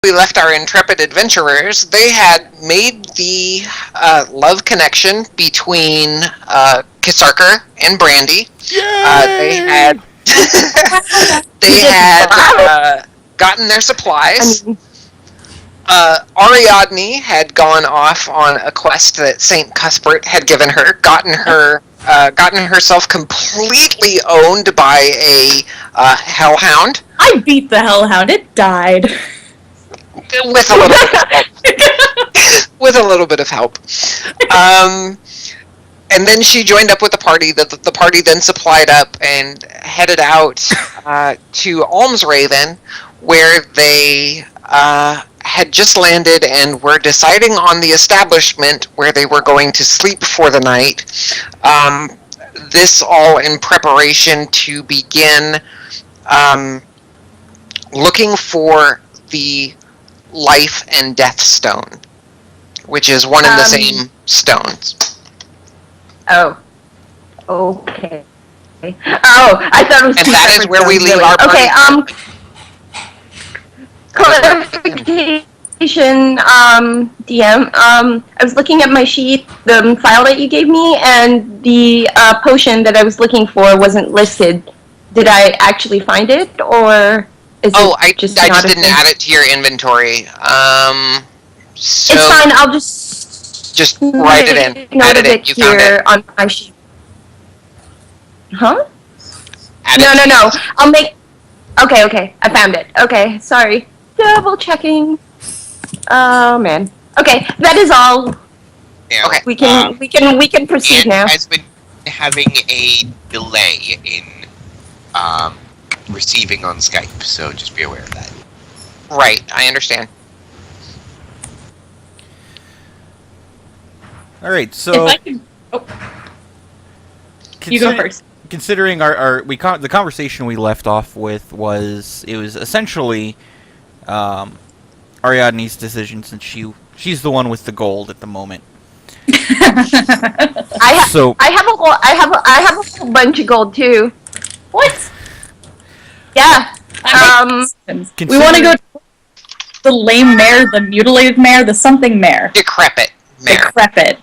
we left our intrepid adventurers, they had made the love connection between Kisarker and Brandy. They had they had gotten their supplies. Ariadne had gone off on a quest that Saint Cuthbert had given her, gotten herself completely owned by a hellhound. I beat the hellhound. It died. With a little bit of help. With a little bit of help. And then she joined up with the party. The party then supplied up and headed out to Almsraven, where they had just landed and were deciding on the establishment where they were going to sleep for the night. This all in preparation to begin looking for the life and death stone, which is one and the same stones. Oh. Okay. Oh, I thought it was. And that is where we leave our party. Okay. Clarification, DM. I was looking at my sheet, the file that you gave me, and the potion that I was looking for wasn't listed. Did I actually find it, or is I just didn't add it to your inventory. So it's fine. I'll just write it in. Note Add of it. You here found it. on my sheet. Huh? Add No, it. no. I'll make. Okay. I found it. Okay, sorry. Double checking. Oh man. Okay, that is all. Yeah, Okay. We can proceed now. has been having a delay in receiving on Skype, so just be aware of that. Right, I understand. All right, so If I can... You go first. Considering the conversation we left off with was essentially Ariadne's decision, since she's the one with the gold at the moment. I have a whole bunch of gold too. What? Yeah. We want to go to the lame mare, the mutilated mare, the something mare. Decrepit mare. Decrepit.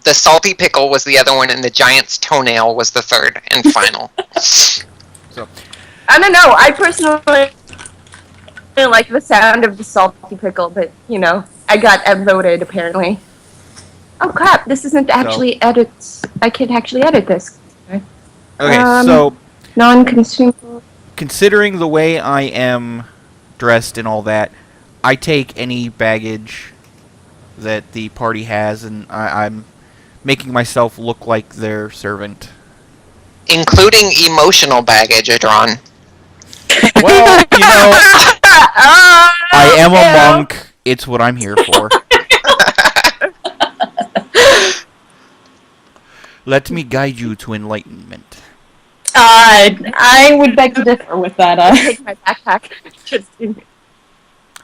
The salty pickle was the other one, and the giant's toenail was the third and final. So I don't know. I personally like the sound of the salty pickle, but I got outvoted apparently. Oh crap! This isn't actually edit. I can actually edit this. okay, so non-consumable. considering the way I am dressed and all that, I take any baggage that the party has, and I'm making myself look like their servant. Including emotional baggage, Adron. Well, I am a monk. It's what I'm here for. Let me guide you to enlightenment. I would beg to differ with that. Take my backpack.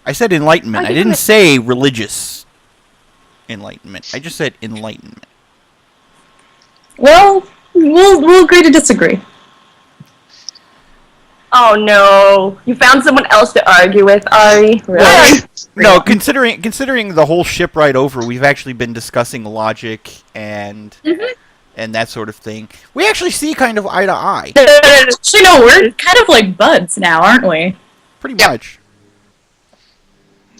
I said enlightenment. I didn't say religious enlightenment. I just said enlightenment. Well, we'll agree to disagree. Oh no! You found someone else to argue with, Ari. Really? No, considering the whole ship ride over, we've actually been discussing logic and that sort of thing. We actually see kind of eye to eye. Actually, no, we're kind of like buds now, aren't we? Pretty much.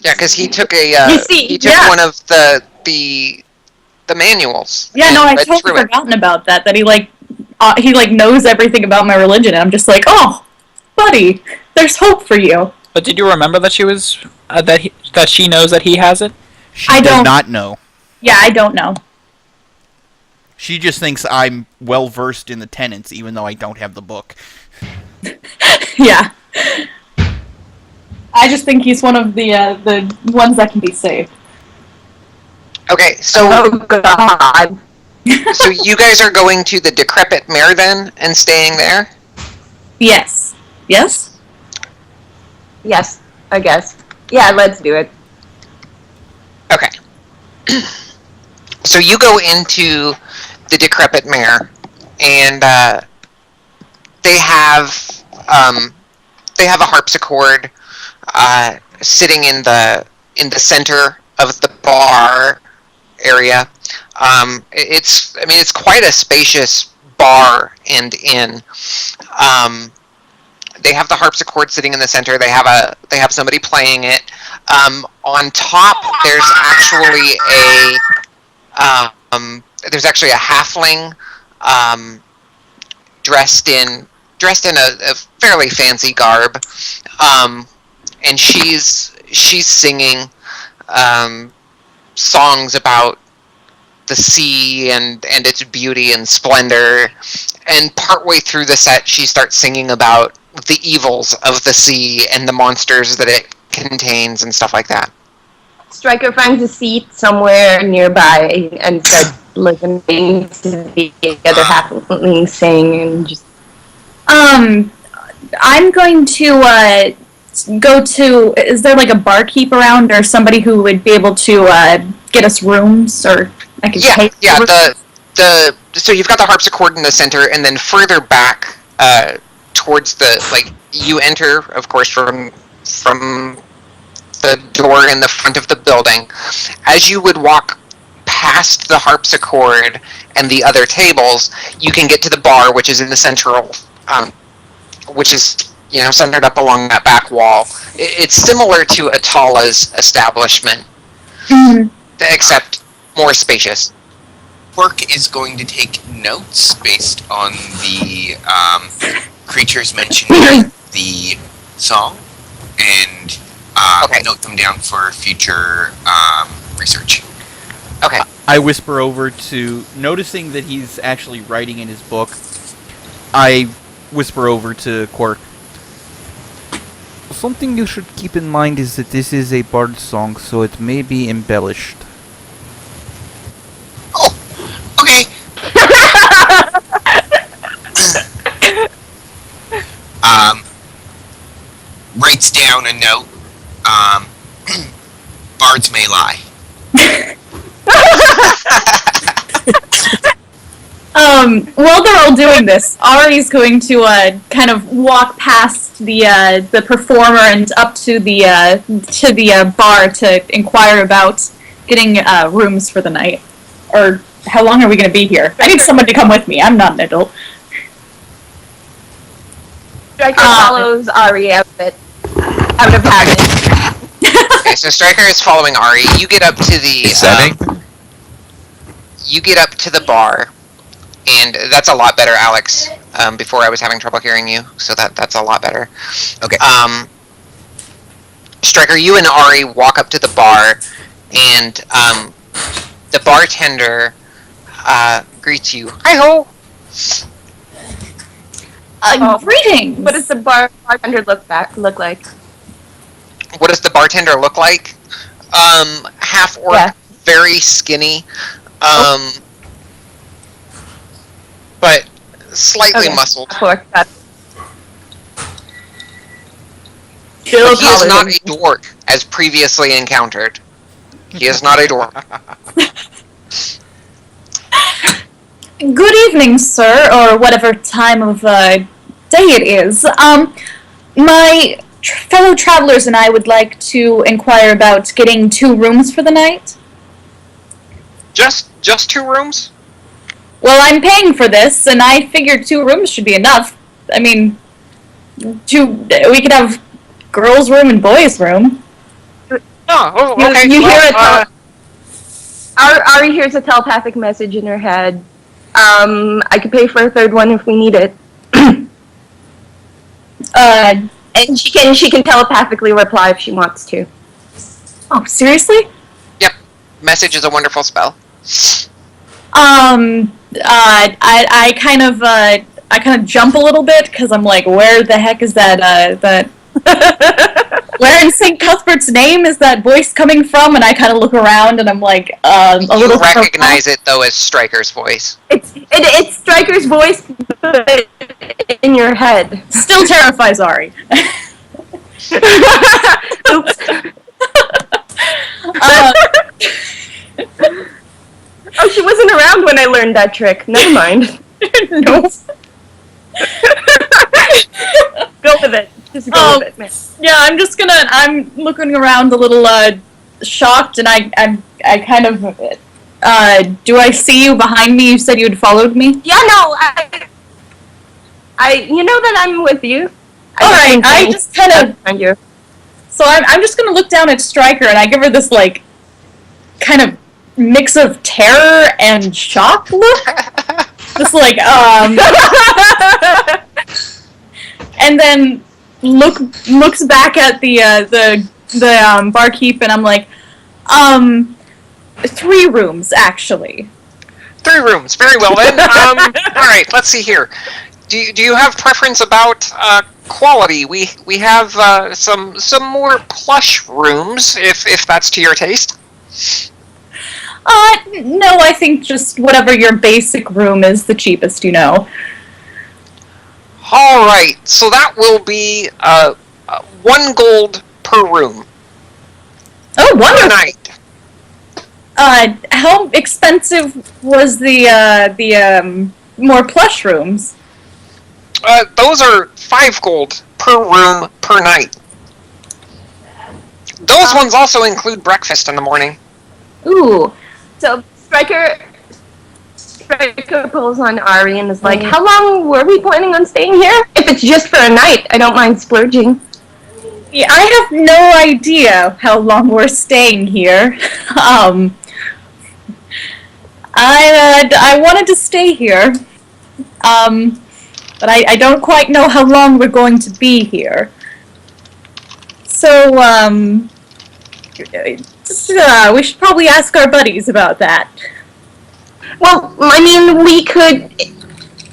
Yeah, because he took one of the manuals. Yeah, no, I read totally through it. forgotten about that. That he knows everything about my religion, and I'm just like, oh, buddy, there's hope for you. But did you remember that she was that she knows that he has it? She does not know. Yeah, I don't know. She just thinks I'm well versed in the tenets, even though I don't have the book. Yeah. I just think he's one of the ones that can be saved. Okay, so Oh god. so you guys are going to the decrepit mare then and staying there? Yes. Yes? Yes, I guess. Yeah, let's do it. Okay. So you go into the decrepit mare, and they have a harpsichord. sitting in the center of the bar area. It's quite a spacious bar and inn. They have the harpsichord sitting in the center. They have somebody playing it. On top, there's actually a halfling dressed in a fairly fancy garb, and she's singing songs about the sea and its beauty and splendor. And partway through the set, she starts singing about the evils of the sea and the monsters that it contains and stuff like that. Stryker finds a seat somewhere nearby and starts listening to the other halfling sing and just. I'm going to go to. Is there like a barkeep around or somebody who would be able to get us rooms, or I could pay? Yeah. So you've got the harpsichord in the center, and then further back towards you enter, of course, from the door in the front of the building. As you would walk past the harpsichord and the other tables, you can get to the bar, which is in the central, which is centered up along that back wall. It's similar to Atala's establishment, except more spacious. Quirk is going to take notes based on the creatures mentioned in the song, and note them down for future research. Okay. I whisper over to, noticing that he's actually writing in his book, I whisper over to Quirk. Something you should keep in mind is that this is a bard song, so it may be embellished. Oh, okay. Writes down a note. Bards may lie. While they're all doing this, Ari's going to kind of walk past the performer and up to the bar to inquire about getting rooms for the night. Or how long are we going to be here? I need someone to come with me. I'm not an adult. Stryker follows Ari out of habit. Okay, so Stryker is following Ari. You get up to the you get up to the bar, and that's a lot better, Alex. Before I was having trouble hearing you, so that's a lot better. Okay. Stryker, you and Ari walk up to the bar, and the bartender greets you. Hi-ho! Greetings! What does the bartender look like? What does the bartender look like? Half-orc, Yeah. very skinny, but slightly muscled. Still He is taller not than- a dork, as previously encountered. He is not a dork. Good evening, sir, or whatever time of day it is. My fellow travelers and I would like to inquire about getting 2 rooms for the night. Just 2 rooms? Well, I'm paying for this, and I figured 2 rooms should be enough. I mean, we could have girls' room and boys' room. Oh, okay. You hear well, Ari hears a telepathic message in her head. I could pay for a 3rd one if we need it. And she can telepathically reply if she wants to. Oh, seriously? Yep. Message is a wonderful spell. I kind of jump a little bit because I'm like, where the heck is that where in St. Cuthbert's name is that voice coming from? And I kind of look around and I'm like, a little. You recognize it though as Stryker's voice. It's Stryker's voice, but in your head. Still terrifies Ari. Oops. Oh, she wasn't around when I learned that trick. Never mind. No. Go with it. Just to go with it, man. Yeah, I'm looking around a little, shocked, and I kind of, do I see you behind me? You said you had followed me? Yeah, no, you know that I'm with you. Alright, I just kind of, behind you. so I'm just gonna look down at Stryker, and I give her this, like, kind of mix of terror and shock look. Just like, and then looks back at the barkeep, and I'm like, 3 rooms, actually. 3 rooms. Very well then. All right. Let's see here. Do you have preference about quality? We have some more plush rooms, if that's to your taste. No, I think just whatever your basic room is, the cheapest, you know. All right. So that will be 1 gold per room. Oh, Per wonderful. night. How expensive was the more plush rooms? Those are 5 gold per room per night. Those ones also include breakfast in the morning. Ooh. So Stryker pulls on Ari and is like, how long were we planning on staying here? If it's just for a night, I don't mind splurging. Yeah, I have no idea how long we're staying here. I wanted to stay here, but I don't quite know how long we're going to be here. So, we should probably ask our buddies about that. Well, I mean, we could,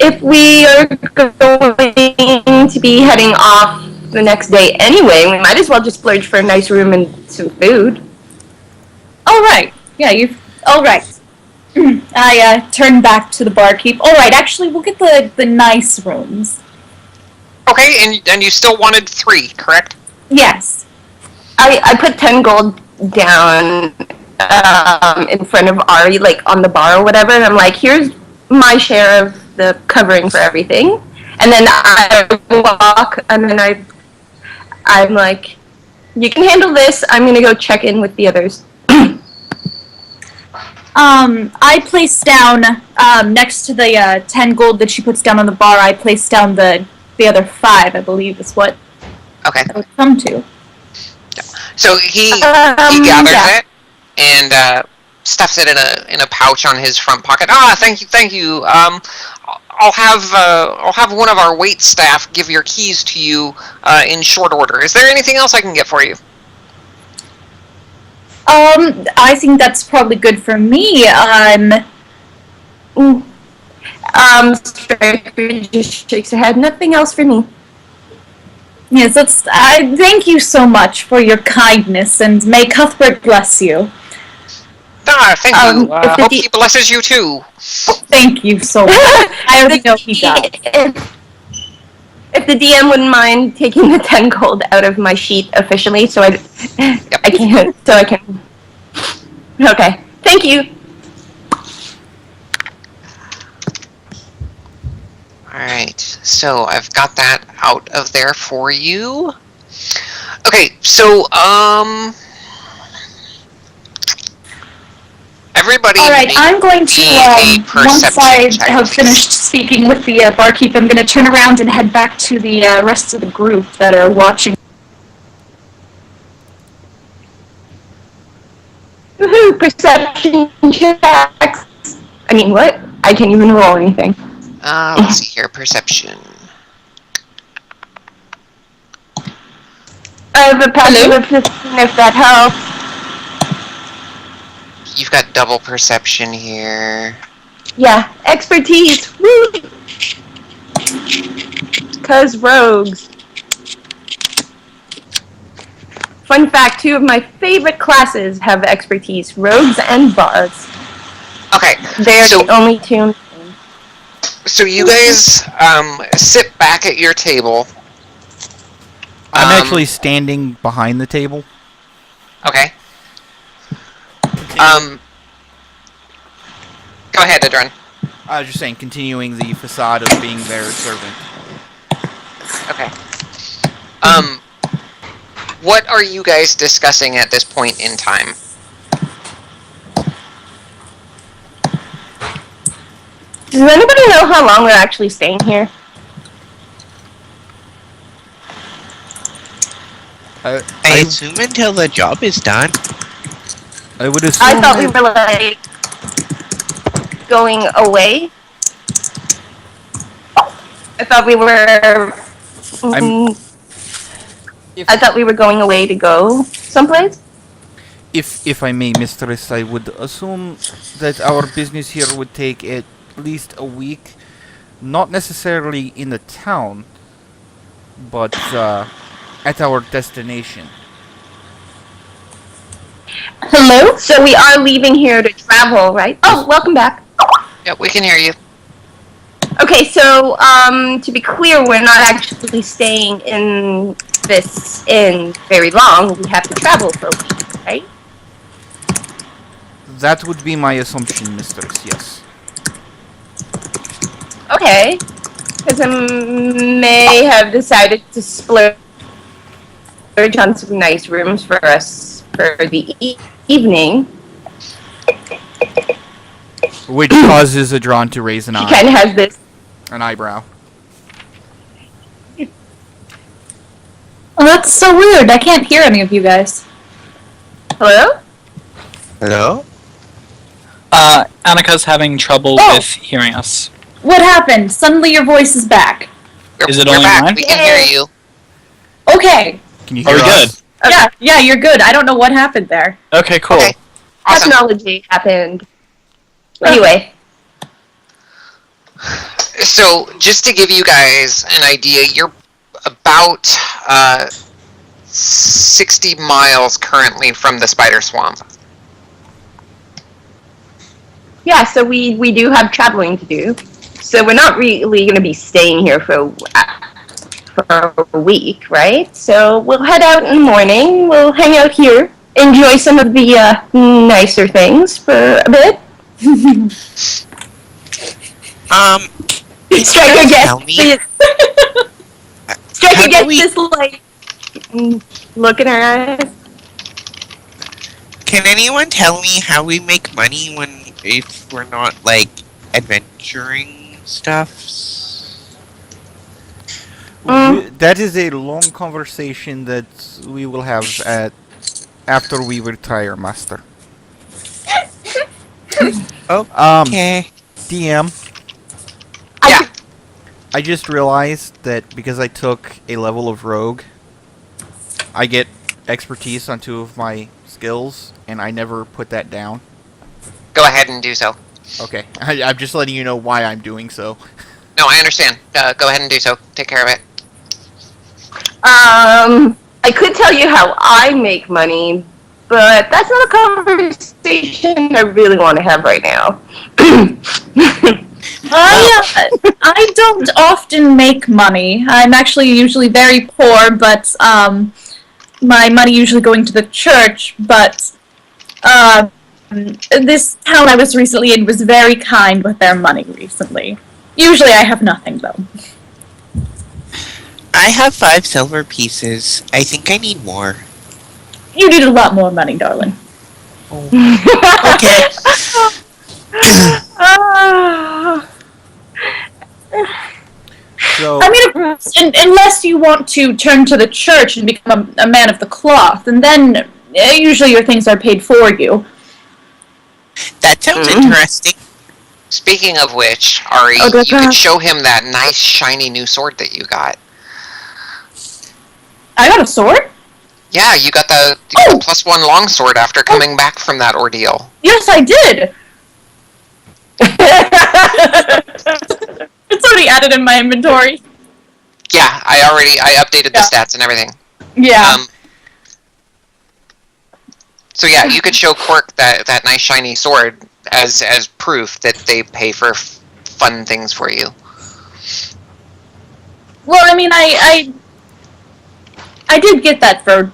if we are going to be heading off the next day anyway, we might as well just splurge for a nice room and some food. All right. Yeah, all right. I turn back to the barkeep. All right, actually, we'll get the nice rooms. Okay, and you still wanted 3, correct? Yes. I put 10 gold down in front of Ari, like on the bar or whatever, and I'm like, here's my share of the covering for everything. And then I walk, and then I'm like, you can handle this, I'm gonna go check in with the others. I place down, next to the 10 gold that she puts down on the bar, I place down the other 5, I believe is what Okay. that would come to. So he gathers yeah. it and stuffs it in a pouch on his front pocket. Thank you. I'll have one of our wait staff give your keys to you in short order. Is there anything else I can get for you? I think that's probably good for me. Striker just shakes her head. Nothing else for me. Yes, thank you so much for your kindness, and may Cuthbert bless you. Thank you. if the Hope D- he blesses you too. Thank you so much. I already know he does. If the DM wouldn't mind taking the 10 gold out of my sheet officially, so I can. Okay, thank you. Alright, so I've got that out of there for you. Okay, so, everybody. All right, I'm going to, once I check, have please. finished speaking with the barkeep, I'm going to turn around and head back to the rest of the group that are watching. Woohoo! Perception checks. I mean, what? I can't even roll anything. Let's see here, perception. I have a passive of 15 if that helps. You've got double perception here. Yeah, expertise. Woo! 'Cause rogues. Fun fact, 2 of my favorite classes have expertise, rogues and bards. Okay, They're so the only 2. So you guys sit back at your table. I'm actually standing behind the table. Okay. Go ahead, Adren. I was just saying, continuing the facade of being their servant. Okay. What are you guys discussing at this point in time? Does anybody know how long we're actually staying here? I assume until the job is done. I would assume. I thought we were like going away. I thought we were. I thought we were going away to go someplace. If I may, Mistress, I would assume that our business here would take at least a week. Not necessarily in the town, but at our destination. Hello? So we are leaving here to travel, right? Oh, welcome back. Yep, we can hear you. Okay, so to be clear, we're not actually staying in this inn very long. We have to travel for a week, right? That would be my assumption, Mistress, yes. Okay. Because I may have decided to splurge on some nice rooms for us for the evening. Which causes Adron to raise an She kind eye, of has this. an eyebrow. Oh, that's so weird. I can't hear any of you guys. Hello? Hello? Annika's having trouble Oh. with hearing us. What happened? Suddenly your voice is back. Is it You're only back. mine? We can hear you. Okay. Can you Are hear we us? good? Yeah, you're good. I don't know what happened there. Okay, cool. Okay. Awesome. Technology happened. Anyway. So, just to give you guys an idea, you're about 60 miles currently from the spider swamp. Yeah, so we do have traveling to do. So we're not really going to be staying here for a week, right? So we'll head out in the morning. We'll hang out here, enjoy some of the nicer things for a bit. Striker tell gets me- this. Striker How do gets we- this like look in her eyes. Can anyone tell me how we make money if we're not like adventuring stuffs? That is a long conversation that we will have after we retire, Master. Okay. DM. Yeah. I just realized that because I took a level of rogue, I get expertise on 2 of my skills, and I never put that down. Go ahead and do so. Okay, I'm just letting you know why I'm doing so. No, I understand. Go ahead and do so. Take care of it. I could tell you how I make money, but that's not a conversation I really want to have right now. I don't often make money. I'm actually usually very poor, but my money usually going to the church. But this town I was recently in was very kind with their money recently. Usually I have nothing though. I have 5 silver pieces. I think I need more. You need a lot more money, darling. Okay. So, I mean, unless you want to turn to the church and become a man of the cloth, and then usually your things are paid for you. That sounds interesting. Speaking of which, Ari, Oh, you that's could right. show him that nice, shiny new sword that you got. I got a sword? Yeah, you got the +1 longsword after coming back from that ordeal. Yes, I did! It's already added in my inventory. Yeah, I updated the stats and everything. Yeah. So yeah, you could show Quirk that nice shiny sword as proof that they pay for fun things for you. Well, I mean, I did get that for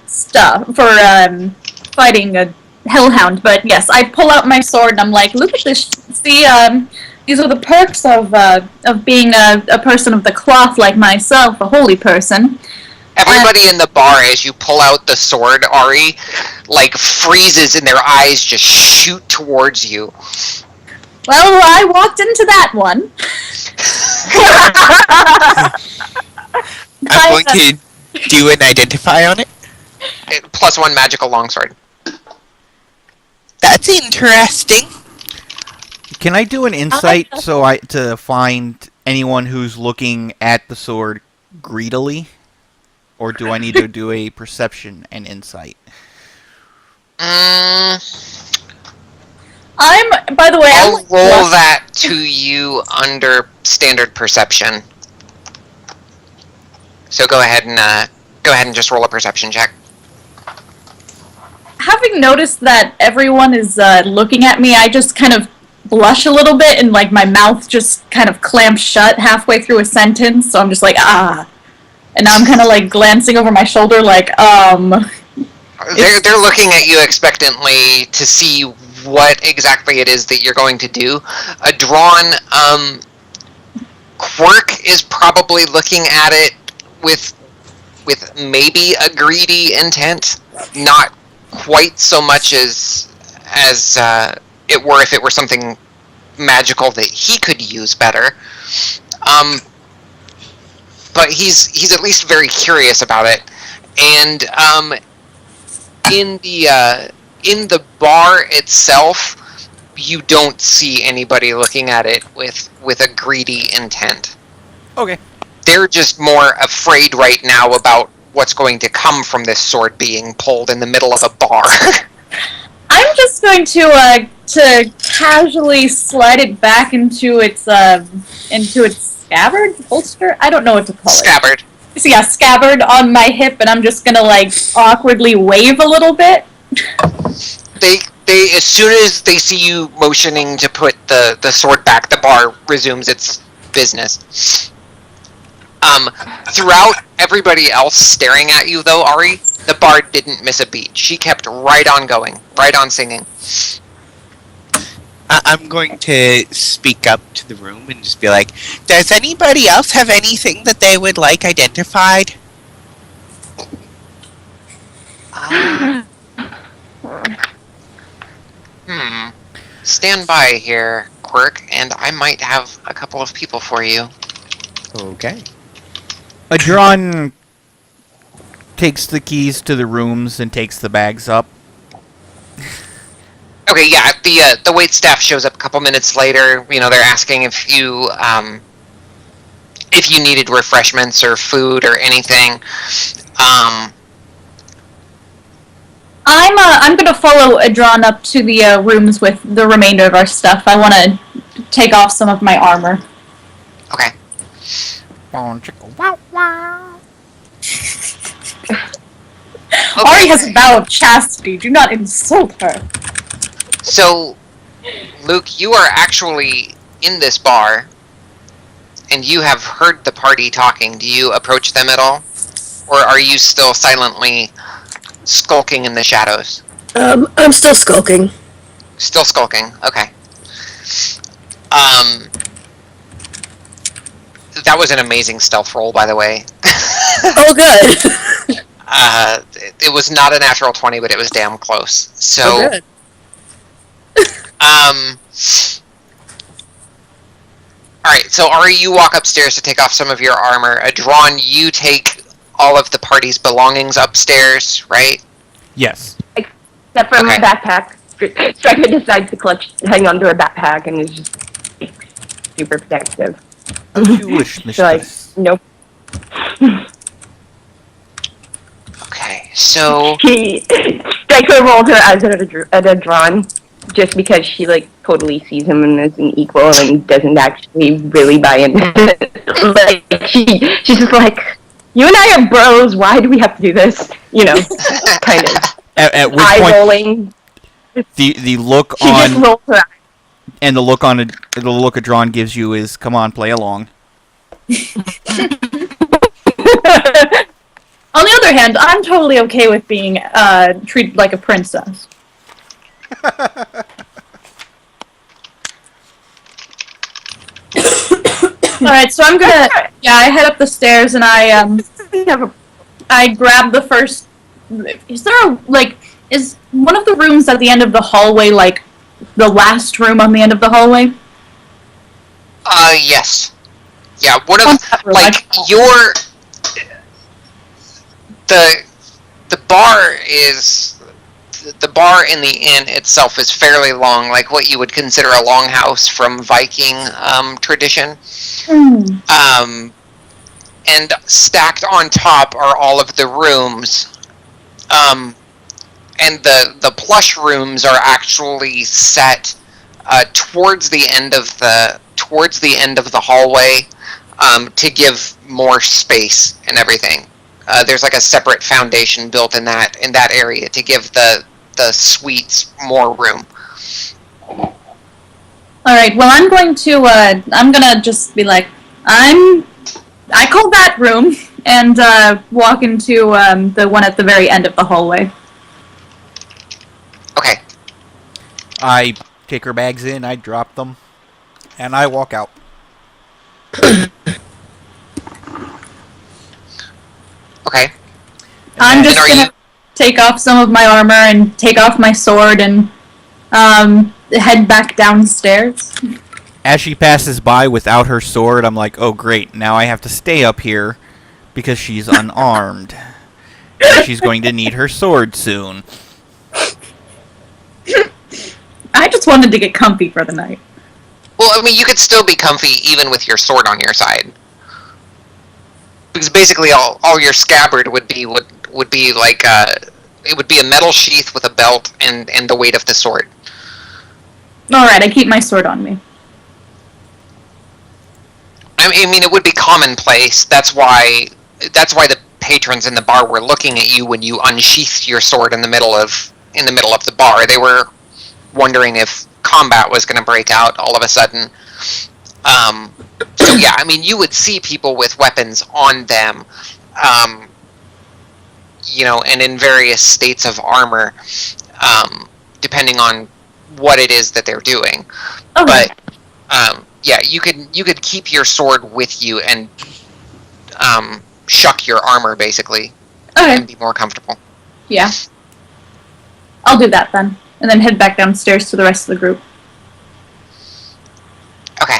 fighting a hellhound, but yes, I pull out my sword and I'm like, look at this. See, these are the perks of being a person of the cloth like myself, a holy person. Everybody in the bar, as you pull out the sword, Ari, like freezes and their eyes just shoot towards you. Well, I walked into that one. I'm going to do an identify on it. +1 magical longsword. That's interesting. Can I do an insight to find anyone who's looking at the sword greedily? Or do I need to do a perception and insight? By the way, I'll roll that to you under standard perception. So go ahead and just roll a perception check. Having noticed that everyone is looking at me, I just kind of blush a little bit and like my mouth just kind of clamps shut halfway through a sentence. So I'm just like, ah. And now I'm kind of like glancing over my shoulder like, They're looking at you expectantly to see what exactly it is that you're going to do. A drawn Quirk is probably looking at it with maybe a greedy intent, not quite so much as it were if it were something magical that he could use better. But he's at least very curious about it, and in the bar itself, you don't see anybody looking at it with a greedy intent. Okay. They're just more afraid right now about what's going to come from this sword being pulled in the middle of a bar. I'm just going to casually slide it back into its scabbard? Holster? I don't know what to call it. Scabbard. So yeah, scabbard on my hip, and I'm just gonna like awkwardly wave a little bit. They as soon as they see you motioning to put the sword back, the bar resumes its business. Throughout everybody else staring at you, though, Ari, the bard didn't miss a beat. She kept right on going, right on singing. I'm going to speak up to the room and just be like, does anybody else have anything that they would like identified? Stand by here, Quirk, and I might have a couple of people for you. Okay. Adron takes the keys to the rooms and takes the bags up. Okay, yeah, the waitstaff shows up a couple minutes later. You know, they're asking if you needed refreshments or food or anything. I'm gonna follow Adron up to the rooms with the remainder of our stuff. I want to take off some of my armor. Okay. Ari has a vow of chastity. Do not insult her. So, Luke, you are actually in this bar, and you have heard the party talking. Do you approach them at all? Or are you still silently skulking in the shadows? I'm still skulking. Still skulking, okay. That was an amazing stealth roll, by the way. Oh, good. It was not a natural 20, but it was damn close. So, Oh, good. Alright, so Ari, you walk upstairs to take off some of your armor. Adron, you take all of the party's belongings upstairs, right? Yes. Except for my Okay. backpack. Striker decides to hang on to her backpack and is just super protective. You wish, So like, mistress. nope. Okay, so... Striker rolls her eyes at Adron just because she like totally sees him as an equal and doesn't actually really buy into it. Like she's just like, you and I are bros, why do we have to do this? You know, kind of. At which Eye point, rolling. the look She just on rolls her eyes. and the look Adron gives you is, come on, play along. On the other hand, I'm totally okay with being treated like a princess. Alright, so I'm gonna... Yeah, I head up the stairs and I I grab the first. Is there a, like, is one of the rooms at the end of the hallway, like, the last room on the end of the hallway? Yes. Yeah, one of, Room. like, the bar is, the bar in the inn itself is fairly long, like what you would consider a longhouse from Viking tradition. And stacked on top are all of the rooms. And the plush rooms are actually set towards the end of the hallway to give more space and everything. There's like a separate foundation built in that area to give the suites more room. All right. Well, I'm gonna just be like, I call that room and walk into the one at the very end of the hallway. Okay. I take her bags in, I drop them, and I walk out. Okay. I'm just gonna take off some of my armor and take off my sword and head back downstairs. As she passes by without her sword, I'm like, oh great, now I have to stay up here because she's unarmed. And she's going to need her sword soon. I just wanted to get comfy for the night. Well, I mean, you could still be comfy even with your sword on your side. Because basically all your scabbard would be like it would be a metal sheath with a belt and the weight of the sword. Alright, I keep my sword on me. I mean, it would be commonplace. That's why the patrons in the bar were looking at you when you unsheathed your sword in the middle of the bar. They were wondering if combat was going to break out all of a sudden. So yeah, I mean, you would see people with weapons on them, and in various states of armor, depending on what it is that they're doing. Okay. But yeah, you could keep your sword with you and shuck your armor basically, and be more comfortable. Yeah. I'll do that then, and then head back downstairs to the rest of the group. Okay.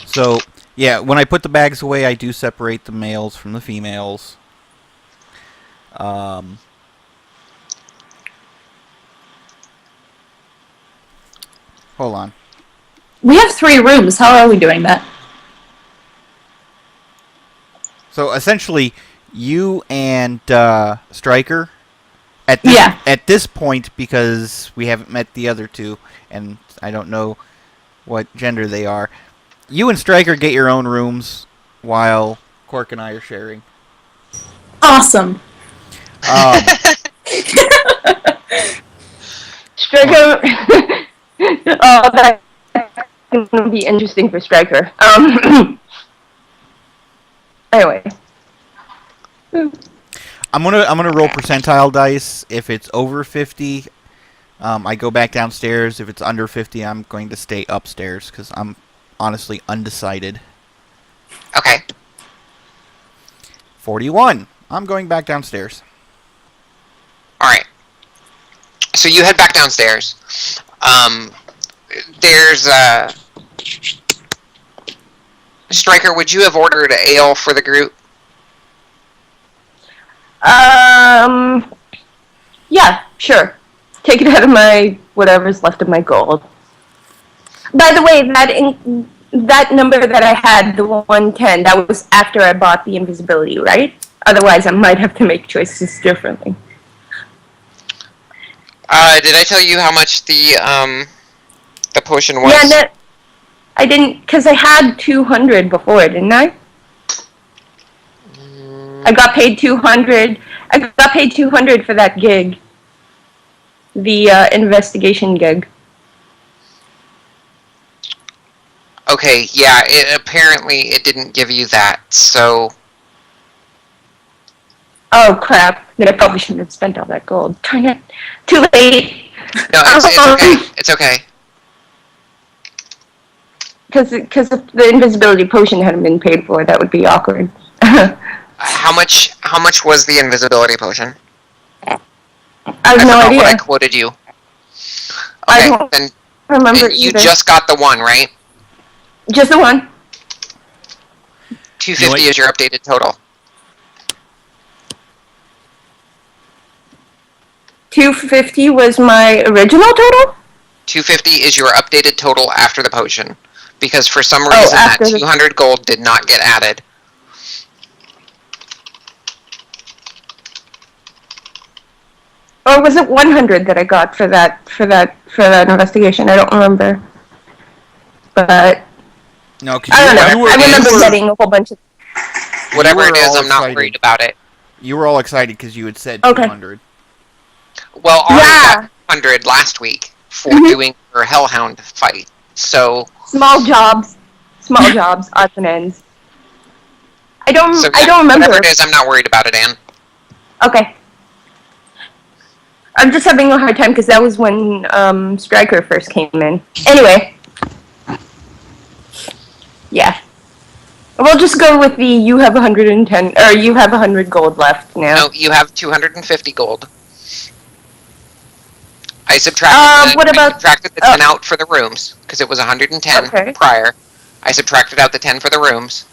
So, yeah, when I put the bags away, I do separate the males from the females. Hold on. We have 3 rooms. How are we doing that? So, essentially, you and Stryker, at this point, because we haven't met the other two, and I don't know what gender they are, you and Stryker get your own rooms while Cork and I are sharing. Awesome. Striker. Oh, that's going to be interesting for Striker. Anyway. I'm gonna roll percentile dice. If it's over 50, I go back downstairs. If it's under 50, I'm going to stay upstairs because I'm honestly undecided. Okay. 41. I'm going back downstairs. Alright. So you head back downstairs. There's Stryker, would you have ordered ale for the group? Yeah, sure. Take it out of my whatever's left of my gold. By the way, that number that I had, the 110, that was after I bought the invisibility, right? Otherwise, I might have to make choices differently. Did I tell you how much the potion was? Yeah, no, I didn't, because I had 200 before, didn't I? I got paid 200. I got paid 200 for that gig. The investigation gig. Okay, yeah, apparently it didn't give you that, so... Oh, crap. Then I probably shouldn't have spent all that gold. Darn it. Too late. No, it's okay. It's okay. Because if the invisibility potion hadn't been paid for, that would be awkward. How much was the invisibility potion? I have no forgot idea. what I quoted you. I Okay, don't then remember and you either. just got the one, right? Just the one. 250 is your updated total. 250 was my original total? 250 is your updated total after the potion. Because for some reason that 200 gold did not get added. Or was it 100 that I got for that investigation? I don't remember. But No, I don't know. I remember getting a whole bunch of. Whatever it is, I'm not worried about it. You were all excited because you had said 200. Well, Ari got 100 last week for doing her Hellhound fight. So small jobs, odds and ends. I don't remember. Whatever it is, I'm not worried about it, Anne. Okay. I'm just having a hard time because that was when Striker first came in. Anyway. Yeah. We'll just go with the you have 110, or you have 100 gold left now. No, you have 250 gold. I subtracted the 10 out for the rooms, because it was 110 prior. I subtracted out the 10 for the rooms.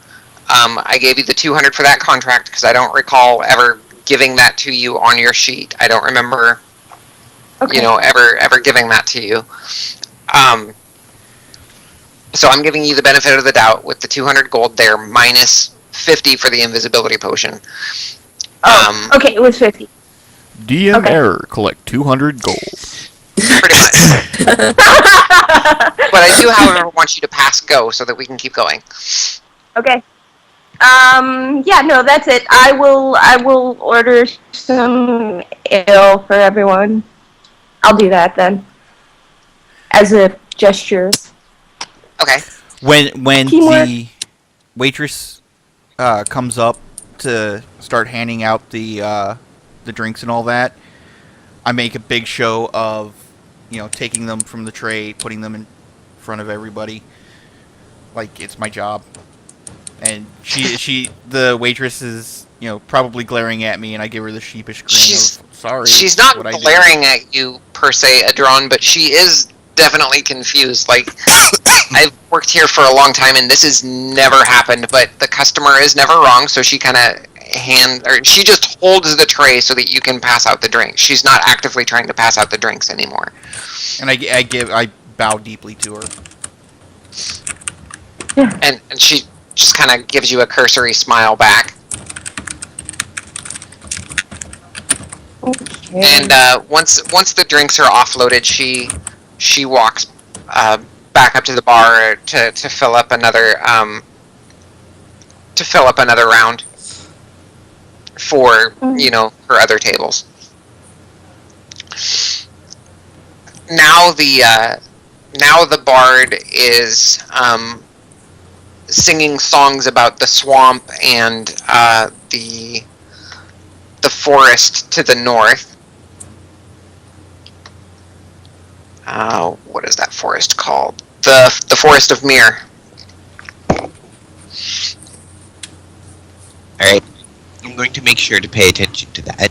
I gave you the 200 for that contract, because I don't recall ever giving that to you on your sheet. I don't remember, ever giving that to you. So I'm giving you the benefit of the doubt with the 200 gold there, minus 50 for the invisibility potion. Okay, it was 50. DM error, collect 200 gold. Pretty much. But I do, however, want you to pass go so that we can keep going. Okay. Yeah, no, that's it. I will order some ale for everyone. I'll do that then. As a gesture. Okay. When the waitress comes up to start handing out the drinks and all that, I make a big show of, taking them from the tray, putting them in front of everybody, like it's my job. And the waitress is, probably glaring at me, and I give her the sheepish grin of, sorry. She's not glaring at you, per se, Adron, but she is definitely confused. Like, I've worked here for a long time, and this has never happened, but the customer is never wrong, so she kind of she just holds the tray so that you can pass out the drinks. She's not actively trying to pass out the drinks anymore. And I bow deeply to her. Yeah. And she just kind of gives you a cursory smile back. Okay. And once the drinks are offloaded, she walks back up to the bar to fill up another round for her other tables. Now the bard is singing songs about the swamp and the forest to the north. What is that forest called? The Forest of Mir. Alright. I'm going to make sure to pay attention to that.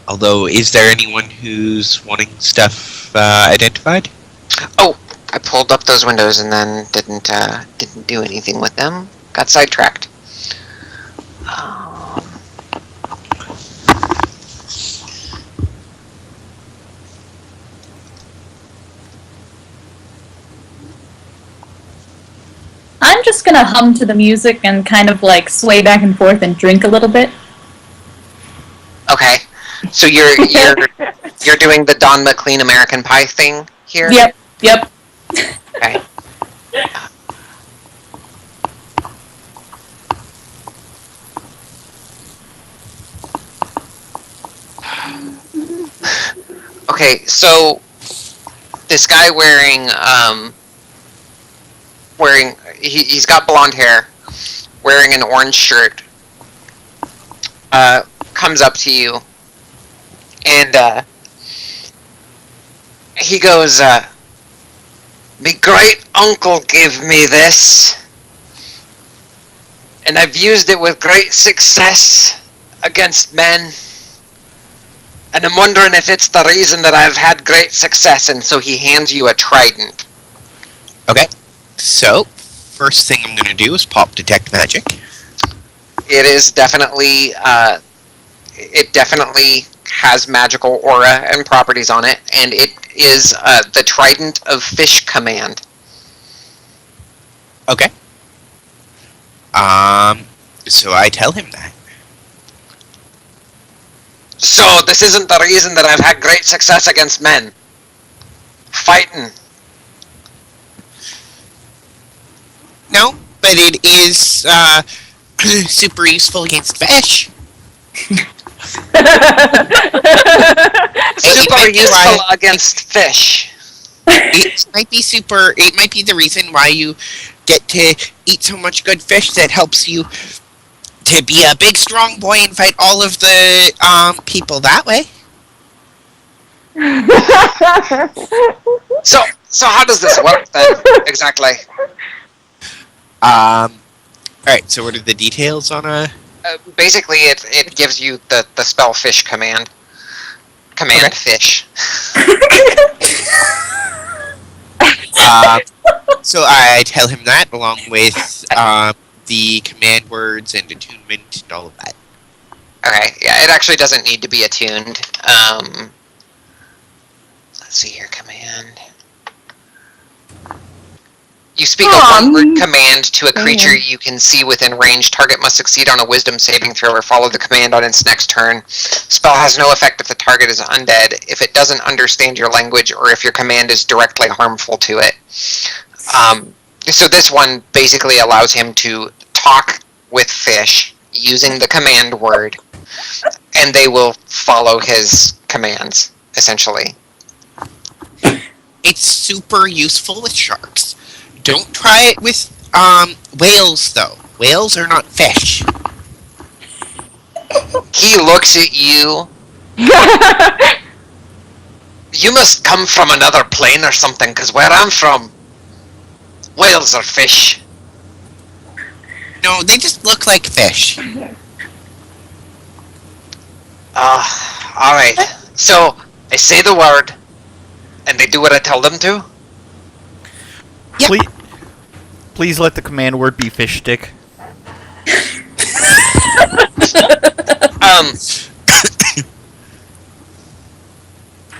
Although, is there anyone who's wanting stuff identified? Oh, I pulled up those windows and then didn't do anything with them. Got sidetracked. I'm just gonna hum to the music and kind of like sway back and forth and drink a little bit. Okay, so you're doing the Don McLean American Pie thing here? Yep. Okay. Okay, so this guy he's got blonde hair, wearing an orange shirt, comes up to you and he goes, "Me great uncle gave me this, and I've used it with great success against men. And I'm wondering if it's the reason that I've had great success." And so he hands you a trident. Okay. So, first thing I'm going to do is pop detect magic. It is definitely, it definitely has magical aura and properties on it, and it is the Trident of Fish Command. Okay. So I tell him that. So this isn't the reason that I've had great success against men. Fighting. No, but it is, super useful against fish. Super useful against fish. It might be the reason why you get to eat so much good fish that helps you to be a big strong boy and fight all of the people that way. So how does this work then, exactly? Alright, so what are the details on a... Basically, it gives you the spell Fish Command. Command Okay. Fish. So I tell him that, along with the command words and attunement and all of that. Okay, yeah, it actually doesn't need to be attuned. Let's see here, command. You speak a one-word command to a creature you can see within range. Target must succeed on a wisdom saving throw or follow the command on its next turn. Spell has no effect if the target is undead, if it doesn't understand your language, or if your command is directly harmful to it. So this one basically allows him to talk with fish using the command word, and they will follow his commands, essentially. It's super useful with sharks. Don't try it with whales, though. Whales are not fish. He looks at you. You must come from another plane or something, because where I'm from, whales are fish. No, they just look like fish. Alright. So, I say the word, and they do what I tell them to? Yep. Please let the command word be fish stick.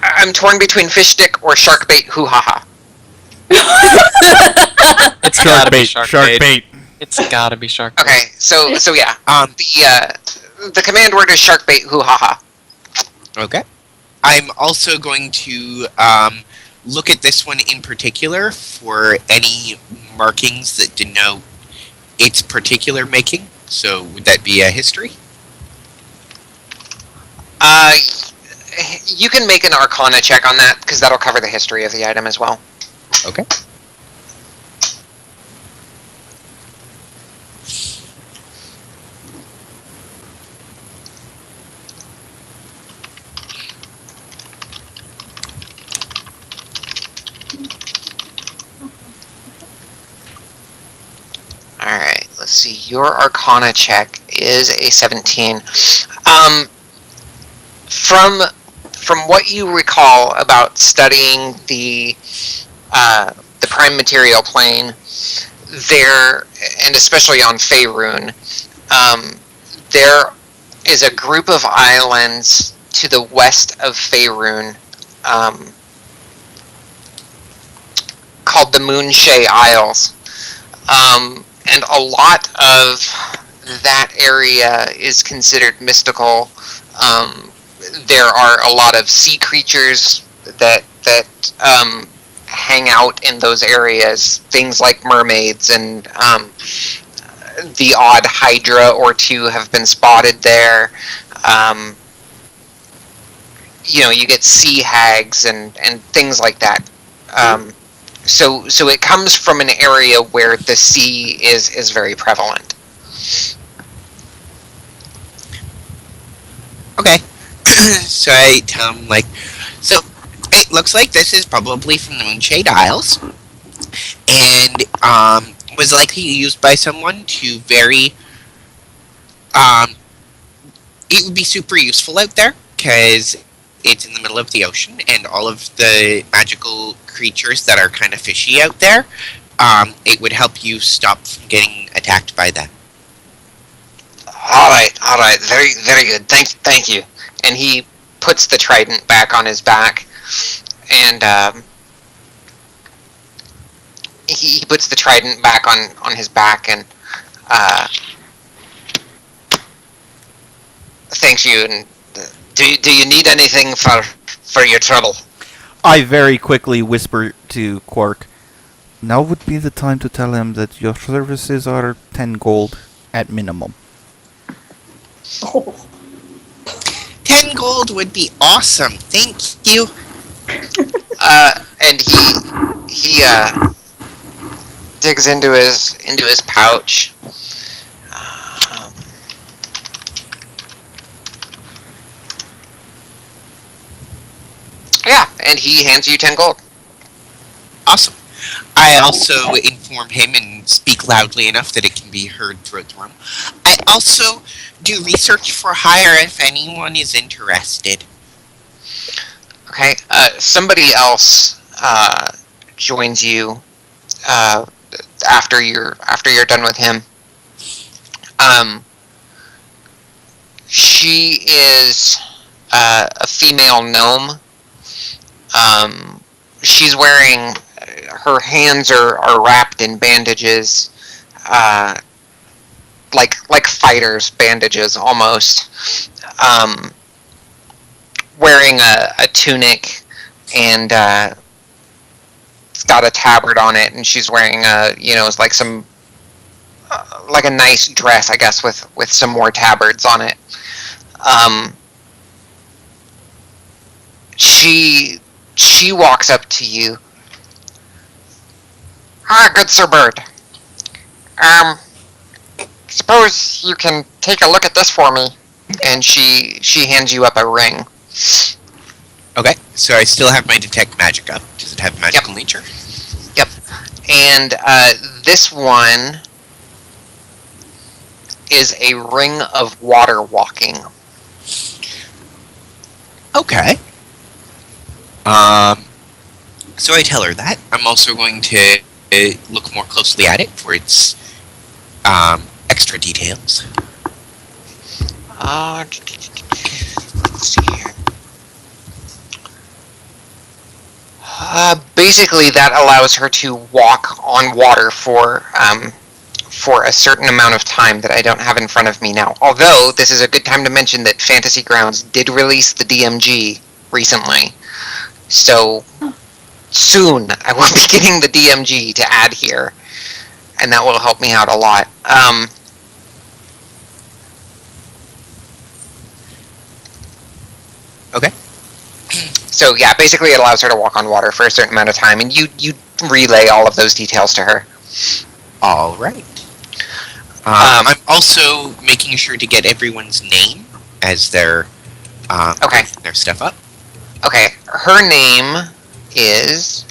I'm torn between fish stick or shark bait hoo-ha-ha. It's gotta be Shark shark bait. bait. It's gotta be shark bait. Okay, so yeah. The command word is shark bait hoo-ha-ha. Okay. I'm also going to look at this one in particular for any markings that denote its particular making. So would that be a history? You can make an Arcana check on that, because that'll cover the history of the item as well. Okay. Alright, let's see. Your Arcana check is a 17. From what you recall about studying the prime material plane, there, and especially on Faerun, there is a group of islands to the west of Faerun called the Moonshae Isles. And a lot of that area is considered mystical. There are a lot of sea creatures that hang out in those areas. Things like mermaids, and the odd hydra or two have been spotted there. You get sea hags and things like that. So it comes from an area where the sea is very prevalent. Okay. So I tell him, like, so It looks like this is probably from the Moonshade Isles, and was likely used by someone to very. It would be super useful out there because it's in the middle of the ocean, and all of the magical creatures that are kind of fishy out there. It would help you stop from getting attacked by them. All right, very good. Thank you. And he puts the trident back on his back, and he puts the trident back on his back, and thanks you. And do you need anything for your trouble? I very quickly whisper to Quark, now would be the time to tell him that your services are 10 gold at minimum. 10 gold would be awesome. Thank you. And he digs into his pouch. Yeah, and he hands you 10 gold. Awesome. I also inform him and speak loudly enough that it can be heard throughout the room. I also do research for hire if anyone is interested. Okay. Somebody else joins you after you're done with him. She is a female gnome. She's wearing, her hands are wrapped in bandages, like fighters' bandages almost. Wearing a tunic, and it's got a tabard on it, and she's wearing it's like some like a nice dress, I guess, with some more tabards on it. She walks up to you. Ah, good Sir Bird. Suppose you can take a look at this for me. And she hands you up a ring. Okay, so I still have my detect magic up. Does it have magical nature? Yep. And this one is a ring of water walking. Okay. So I tell her that. I'm also going to look more closely at it for its extra details. Let's see here. Basically, that allows her to walk on water for a certain amount of time that I don't have in front of me now. Although, this is a good time to mention that Fantasy Grounds did release the DMG recently. So, soon I will be getting the DMG to add here. And that will help me out a lot. Okay. So yeah, basically it allows her to walk on water for a certain amount of time, and you relay all of those details to her. All right. I'm also making sure to get everyone's name as they're picking their stuff up. Okay, her name is...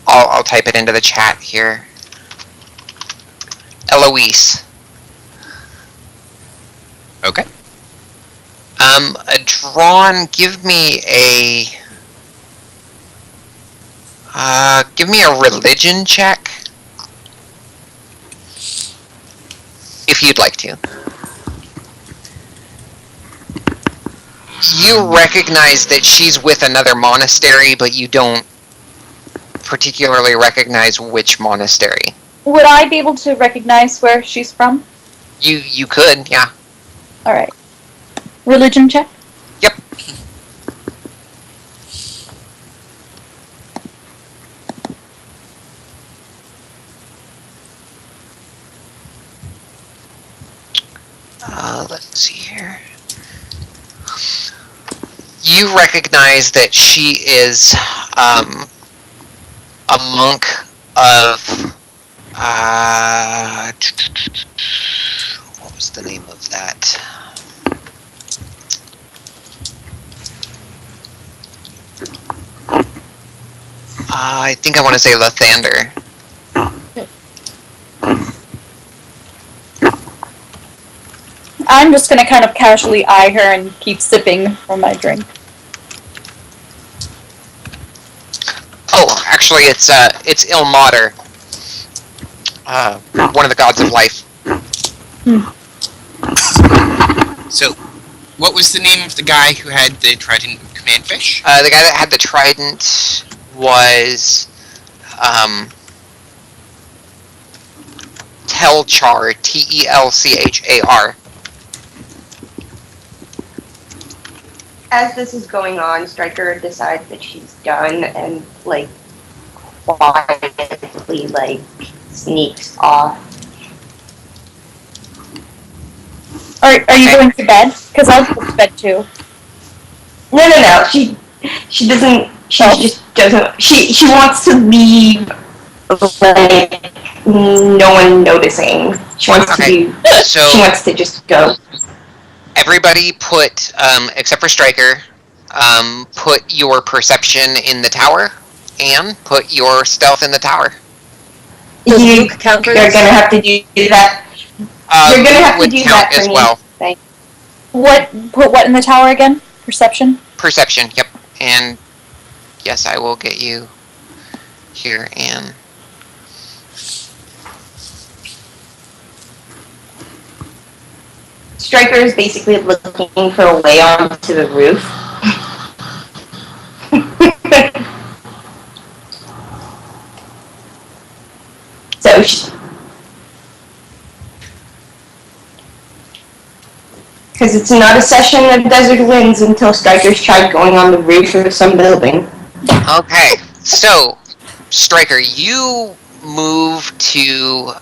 I'll type it into the chat here. Eloise. Okay. Give me a religion check. If you'd like to. You recognize that she's with another monastery, but you don't particularly recognize which monastery. Would I be able to recognize where she's from? You could, yeah. Alright. Religion check? Yep. Let's see here. You recognize that she is a monk of was the name of that? I think I want to say Lathander. I'm just gonna kind of casually eye her and keep sipping from my drink. Oh, actually, it's Ilmater, one of the gods of life. So, what was the name of the guy who had the trident of command fish? The guy that had the trident was Telchar, Telchar. As this is going on, Stryker decides that she's done and, like, quietly, like, sneaks off. Are you going to bed? Because I'll go to bed too. No. She doesn't. She just doesn't. She wants to leave, like, no one noticing. She wants to be. So she wants to just go. everybody put, except for Stryker, put your perception in the tower, and put your stealth in the tower. Does You're Luke count for gonna this? have to do that. You're gonna have to would do count that for as me. well. Thanks. Put what in the tower again? Perception? Perception, yep. And yes, I will get you here, and Stryker is basically looking for a way onto the roof. So because it's not a session of Desert Winds until Stryker's tried going on the roof of some building. okay. So, Stryker, you move to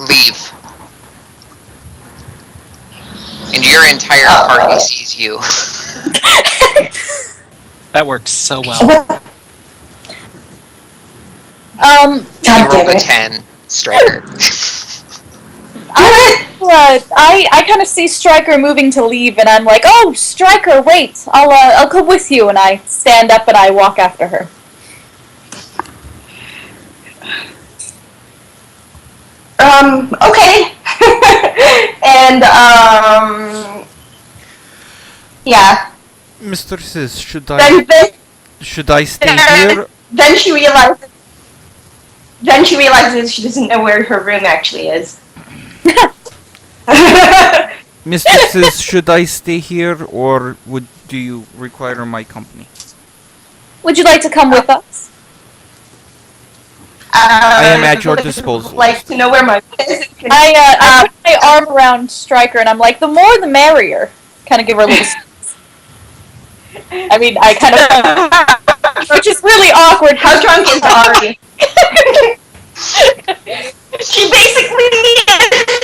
leave. And your entire party sees you. That works so well. You God rolled damn a it. 10, Stryker. I kind of see Stryker moving to leave, and I'm like, "Oh, Stryker, wait! I'll come with you." And I stand up and I walk after her. Okay. And, yeah. Mr. Sis, should I stay then, here? then she realizes she doesn't know where her room actually is. Mr. Sis, should I stay here, or do you require my company? Would you like to come with us? I am at your disposal. Like to know where my is. I put my arm around Stryker, and I'm like, "The more, the merrier." Kind of give her a little. I mean, I kind of, which is really awkward. How drunk is Ari? She basically is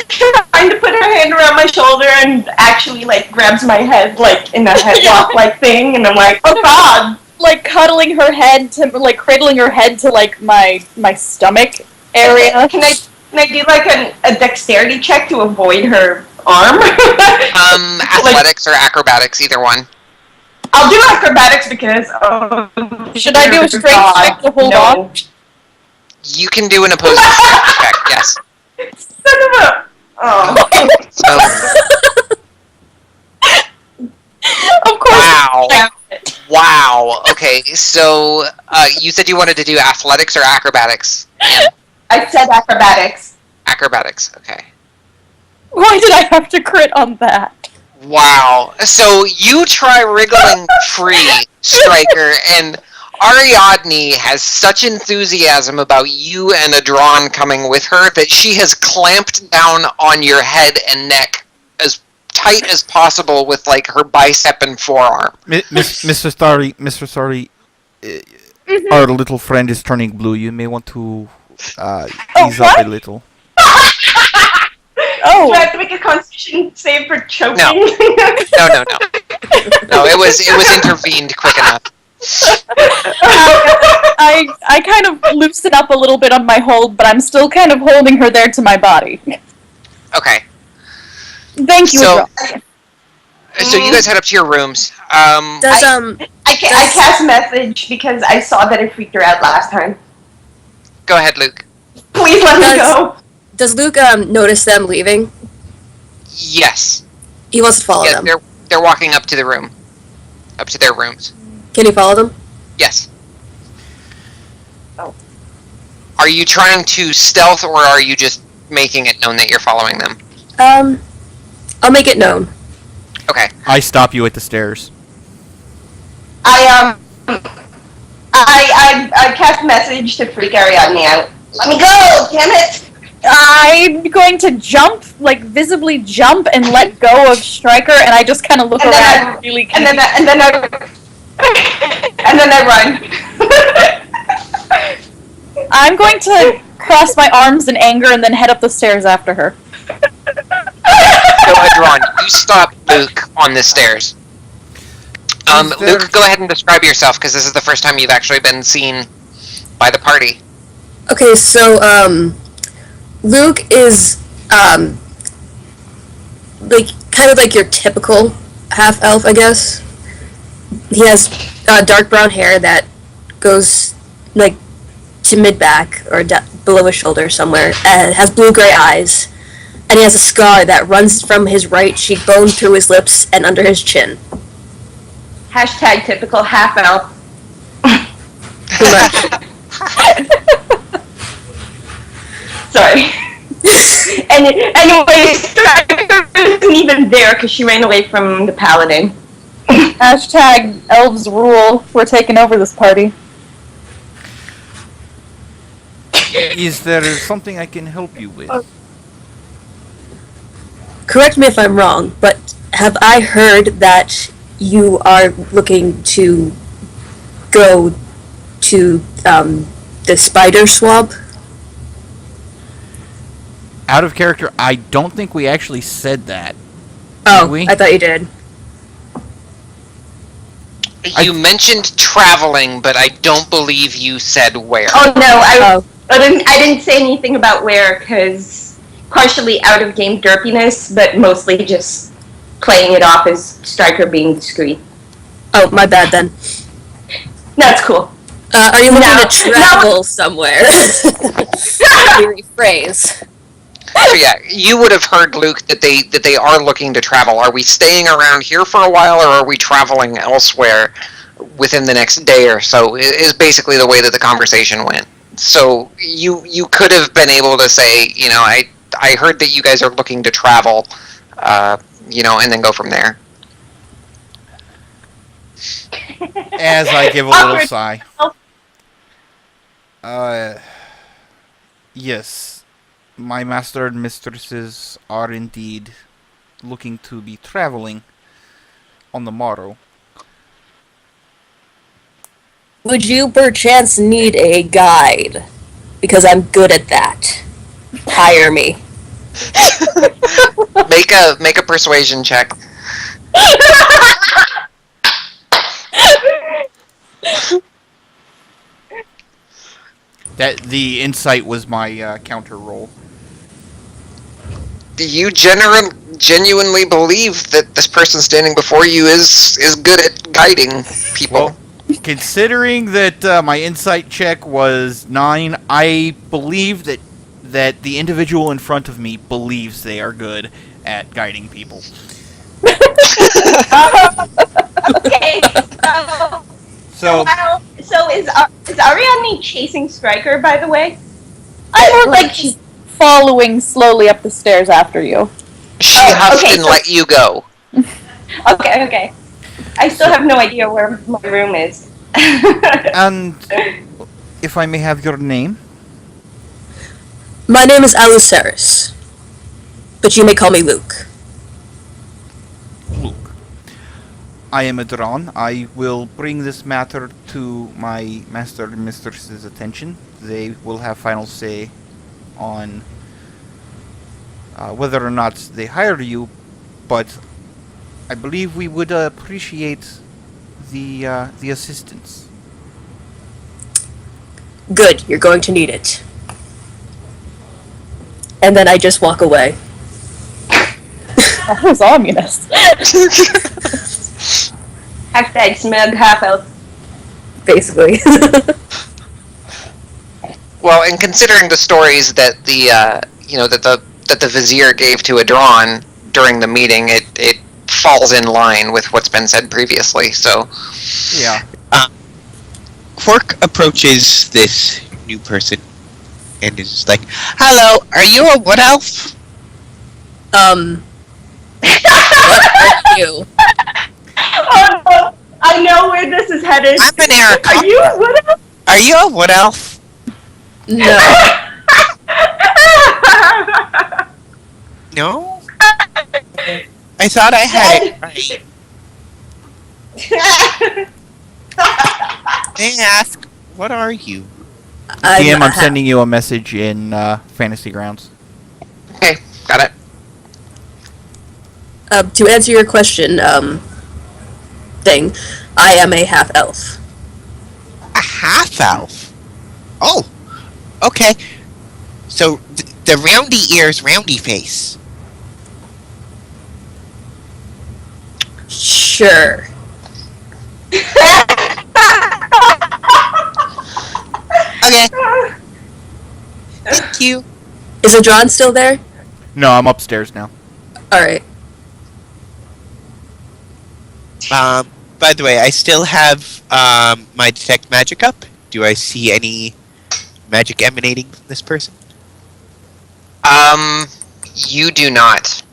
trying to put her hand around my shoulder and actually like grabs my head like in a headlock like thing, and I'm like, oh god. Like cuddling her head to, like cradling her head to like my stomach area. Can I do like a dexterity check to avoid her arm? Athletics or acrobatics, either one. I'll do acrobatics because. Should I do a strength check to hold on? You can do an opposing strength check. Yes. Son of a. Oh. So, Of course. wow. Wow. Okay. So you said you wanted to do athletics or acrobatics. I said acrobatics. Acrobatics. Okay. Why did I have to crit on that? Wow. So you try wriggling free, Stryker, and Ariadne has such enthusiasm about you and Adron coming with her that she has clamped down on your head and neck as tight as possible with like her bicep and forearm. Mr. Starry, our little friend is turning blue. You may want to ease up a little. Do I have to make a constitution save for choking? No. No, it was intervened quick enough. I kind of loosen up a little bit on my hold, but I'm still kind of holding her there to my body. Okay. Thank you, So, Adron. so you guys head up to your rooms. Does I cast message because I saw that it freaked her out last time. Go ahead, Luke. Please let me go. does Luke notice them leaving? Yes. He wants to follow Yeah, them. they're walking up to the room. Up to their rooms. Can he follow them? Yes. Oh. Are you trying to stealth, or are you just making it known that you're following them? I'll make it known. Okay. I stop you at the stairs. I cast message to freak Ariadne out. Let me go, damn it! I'm going to jump, like visibly jump, and let go of Stryker, and I just kind of look And then around really. And then I run. I'm going to cross my arms in anger and then head up the stairs after her. Go ahead, Ron. You stop Luke on the stairs. Luke, go ahead and describe yourself, because this is the first time you've actually been seen by the party. Okay, so Luke is like kind of like your typical half elf, I guess. He has dark brown hair that goes like to mid back or below his shoulder somewhere, and has blue gray eyes, and he has a scar that runs from his right cheekbone through his lips and under his chin. Hashtag typical half elf. Sorry. And anyway, Stryker isn't even there because she ran away from the paladin. Hashtag elves rule. We're taking over this party. Is there something I can help you with? Correct me if I'm wrong, but have I heard that you are looking to go to the spider swamp? Out of character, I don't think we actually said that. Oh, Did we? I thought you did. You mentioned traveling, but I don't believe you said where. Oh no, I didn't say anything about where because partially out of game derpiness, but mostly just playing it off as Stryker being discreet. Oh, my bad then. No, it's cool. Are you looking No. to travel somewhere? Let me rephrase. So yeah, you would have heard, Luke, that they are looking to travel. Are we staying around here for a while, or are we traveling elsewhere within the next day or so? Is basically the way that the conversation went. So you could have been able to say, I heard that you guys are looking to travel, and then go from there. As I give a little sigh. Yes. My master and mistresses are indeed looking to be traveling on the morrow. Would you perchance need a guide? Because I'm good at that. Hire me. Make a persuasion check. That the insight was my counter roll. Do you genuinely believe that this person standing before you is good at guiding people? Well, considering that my insight check was 9, I believe that the individual in front of me believes they are good at guiding people. Okay, so is Ariadne chasing Stryker, by the way? I'm like she's following slowly up the stairs after you. She huffed and let you go. Okay. I still have no idea where my room is. And if I may have your name? My name is Aluceris, but you may call me Luke. Luke. I am Adron. I will bring this matter to my master and mistress's attention. They will have final say on whether or not they hire you, but I believe we would appreciate the assistance. Good, you're going to need it. And then I just walk away. That was ominous. Hashtag smug half elf. Basically. Well, and considering the stories that the vizier gave to Adron during the meeting, it falls in line with what's been said previously. So, Yeah. Quark approaches this new person and is just like, "Hello, are you a wood elf?" What are you? Oh no! I know where this is headed. I'm an Eric. Are you a wood elf? Are you a wood elf? No. No. I thought I had it right. May I ask, what are you? DM, I'm sending you a message in Fantasy Grounds. okay, got it. To answer your question, thing, I am a half elf. A half elf. Oh, okay. So the roundy ears, roundy face. Sure. Okay. Thank you. Is Adron still there? No, I'm upstairs now. Alright. By the way, I still have my detect magic up. Do I see any magic emanating from this person? You do not.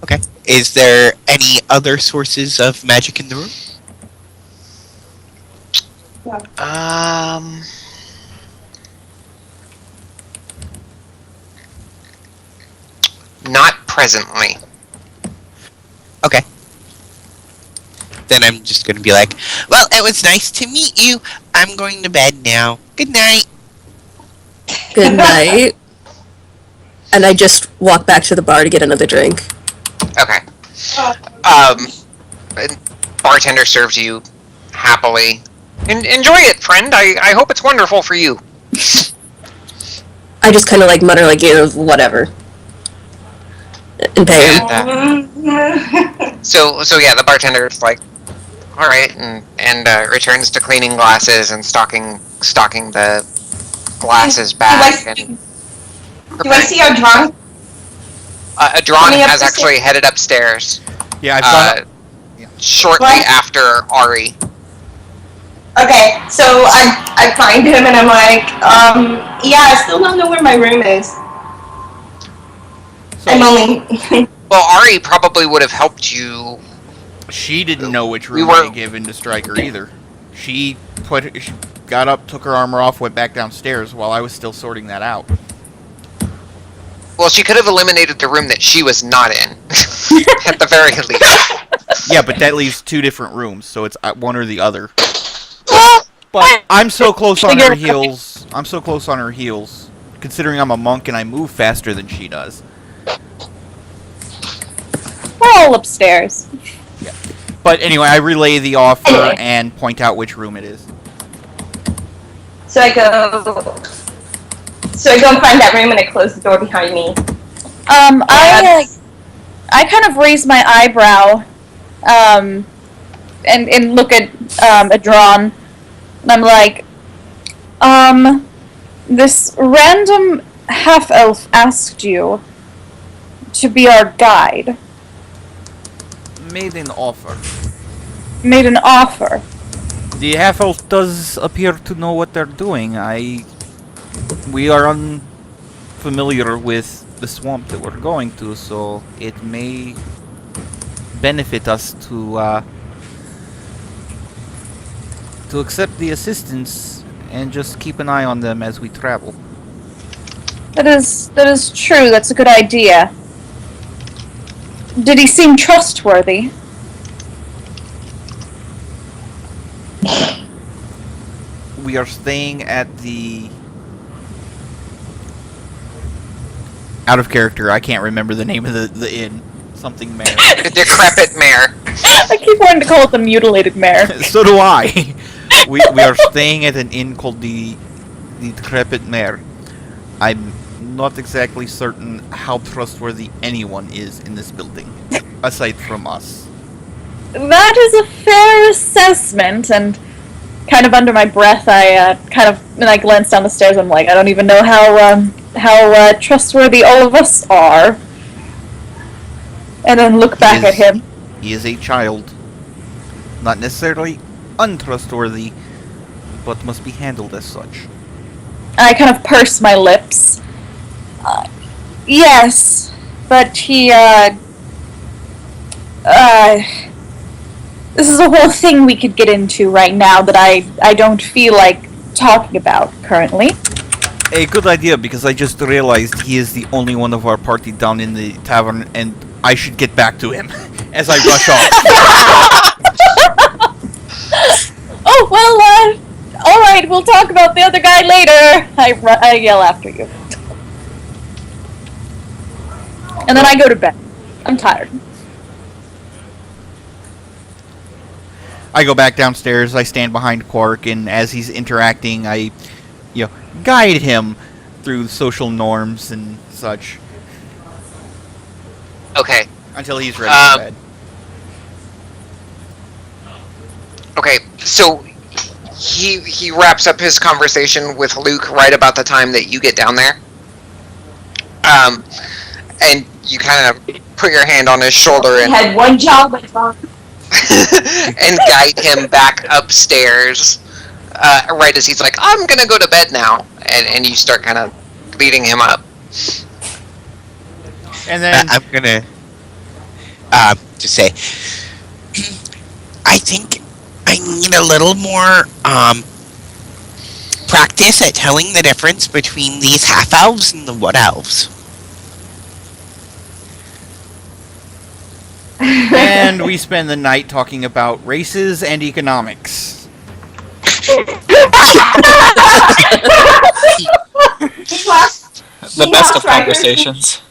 Okay. Is there any other sources of magic in the room? Not presently. Okay. Then I'm just going to be like, well, it was nice to meet you. I'm going to bed now. Good night. Good night. And I just walk back to the bar to get another drink. Okay. Bartender serves you happily. Enjoy it, friend. I hope it's wonderful for you. I just kind of like mutter like, whatever. And pay him. So yeah, the bartender's like, all right, and returns to cleaning glasses and stocking the glasses back. Do I see our drunk? Adron has actually headed upstairs. Yeah, I've gone. Shortly after Ari. Okay, so I find him and I'm like, yeah, I still don't know where my room is. I'm only. Well, Ari probably would have helped you. She didn't know which room I had given to Stryker either. She got up, took her armor off, went back downstairs while I was still sorting that out. Well, she could have eliminated the room that she was not in, at the very least. Yeah, but that leaves two different rooms, so it's one or the other. But I'm so close on her heels. I'm so close on her heels, considering I'm a monk and I move faster than she does. We're all upstairs. Yeah. But anyway, I relay the offer and point out which room it is. So I go and find that room and I close the door behind me. I kind of raise my eyebrow, and look at Adron, and I'm like, this random half-elf asked you to be our guide. Made an offer. Made an offer. The half-elf does appear to know what they're doing. We are unfamiliar with the swamp that we're going to, so it may benefit us to accept the assistance and just keep an eye on them as we travel. That is true. That's a good idea. Did he seem trustworthy? We are staying at the... Out of character, I can't remember the name of the inn. Something Mare. The Decrepit Mare. I keep wanting to call it the mutilated mare. So do I. We are staying at an inn called the Decrepit Mare. I'm not exactly certain how trustworthy anyone is in this building, aside from us. That is a fair assessment, and kind of under my breath, I glance down the stairs. I'm like, I don't even know how trustworthy all of us are. And then look back at him. He is a child. Not necessarily untrustworthy, but must be handled as such. I kind of purse my lips. Yes, but he, this is a whole thing we could get into right now that I don't feel like talking about currently. A good idea, because I just realized he is the only one of our party down in the tavern, and I should get back to him as I rush off. Oh, well, alright, we'll talk about the other guy later. I yell after you. And then I go to bed. I'm tired. I go back downstairs, I stand behind Quark, and as he's interacting, I, guide him through social norms and such. Okay. Until he's ready for bed. Okay, so he wraps up his conversation with Luke right about the time that you get down there. And you kind of put your hand on his shoulder and had one job, and guide him back upstairs. Right as he's like, I'm gonna go to bed now, and you start kind of leading him up. And then I'm gonna just say, I think I need a little more practice at telling the difference between these half elves and the wood elves. And we spend the night talking about races and economics. The best of conversations.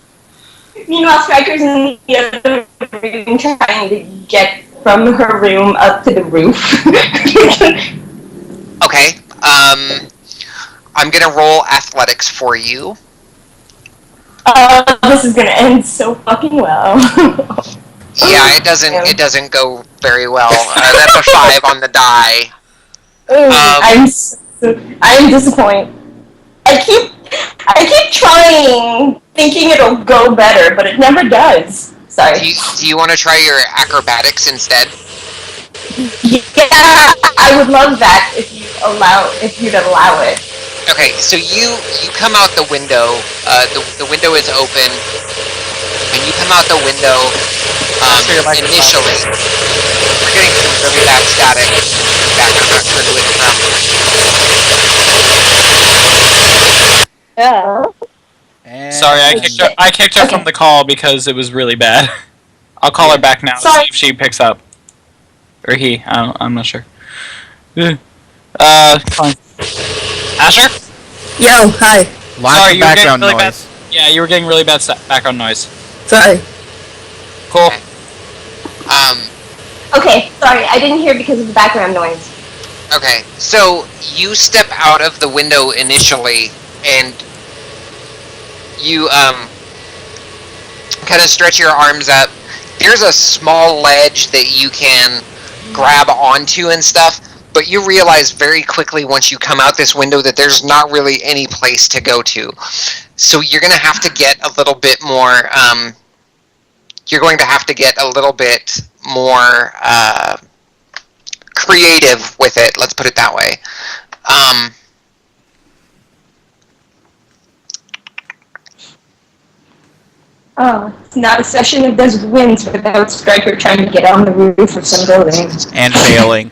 Meanwhile, Striker's in the other room trying to get from her room up to the roof. Okay, I'm gonna roll athletics for you. This is gonna end so fucking well. Yeah, it doesn't go very well. That's a 5 on the die. I'm disappointed. I keep trying, thinking it'll go better, but it never does. Sorry. Do you want to try your acrobatics instead? Yeah, I would love that if you'd allow it. Okay, so you come out the window. The window is open, and you come out the window. Initially, we're getting some really bad static back. I'm not sure who it's from. Yeah. And Sorry, I kicked her from the call because it was really bad. I'll call her back now to see if she picks up. Or he. I'm not sure. Fine. Asher? Yo, hi. Lots of background really noise. bad. Yeah, you were getting really bad background noise. Sorry. Cool. Okay. Okay, sorry, I didn't hear because of the background noise. Okay, so you step out of the window initially, and you kind of stretch your arms up. There's a small ledge that you can grab onto and stuff, but you realize very quickly once you come out this window that there's not really any place to go to. So you're going to have to get a little bit more, creative with it, let's put it that way. Oh, it's not a session of Desert Winds without Striker trying to get on the roof of some building. And failing.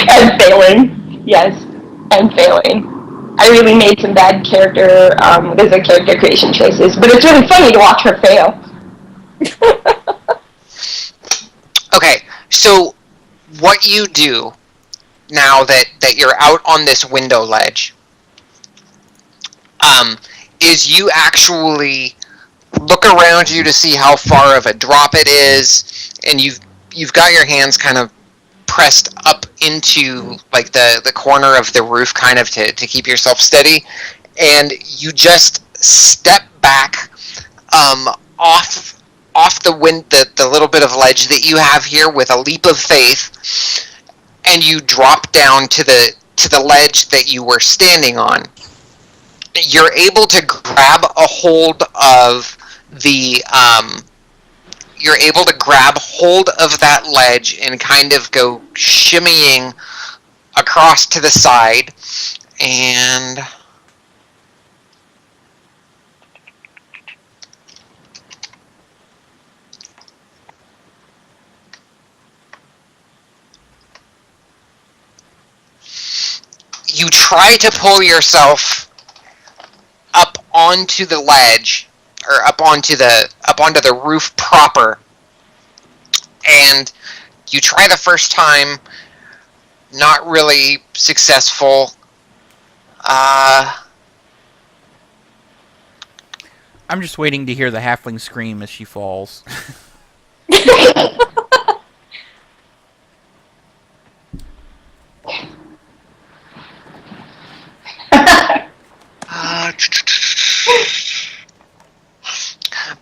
I'm failing. Yes, I'm failing. I really made some bad character creation choices, but it's really funny to watch her fail. Okay, so what you do now that you're out on this window ledge is you actually look around you to see how far of a drop it is, and you've got your hands kind of pressed up into like the corner of the roof, kind of to keep yourself steady, and you just step back off the little bit of ledge that you have here with a leap of faith, and you drop down to the ledge that you were standing on. You're able to grab a hold of you're able to grab hold of that ledge and kind of go shimmying across to the side, and you try to pull yourself up onto the ledge, or up onto the roof proper, and you try the first time, not really successful. I'm just waiting to hear the halfling scream as she falls.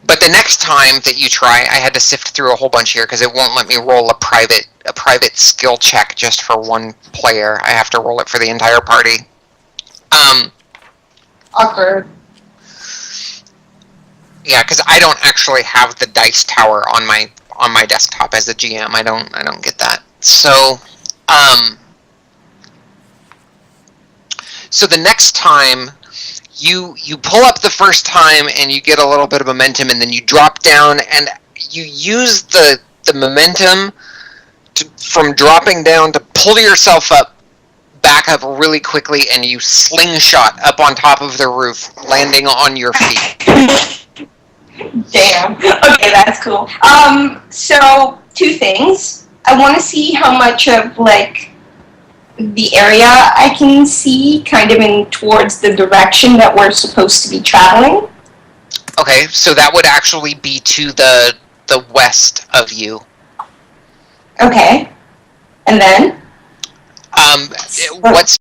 But the next time that you try, I had to sift through a whole bunch here because it won't let me roll a private skill check just for one player. I have to roll it for the entire party. Awkward. Yeah, because I don't actually have the dice tower on my desktop as a GM. I don't get that. So, so the next time you pull up the first time and you get a little bit of momentum, and then you drop down and you use the momentum from dropping down to pull yourself back up really quickly, and you slingshot up on top of the roof, landing on your feet. Damn. Okay, that's cool. So two things. I want to see how much of like the area I can see, kind of in towards the direction that we're supposed to be traveling. Okay, so that would actually be to the west of you. Okay. And then? What's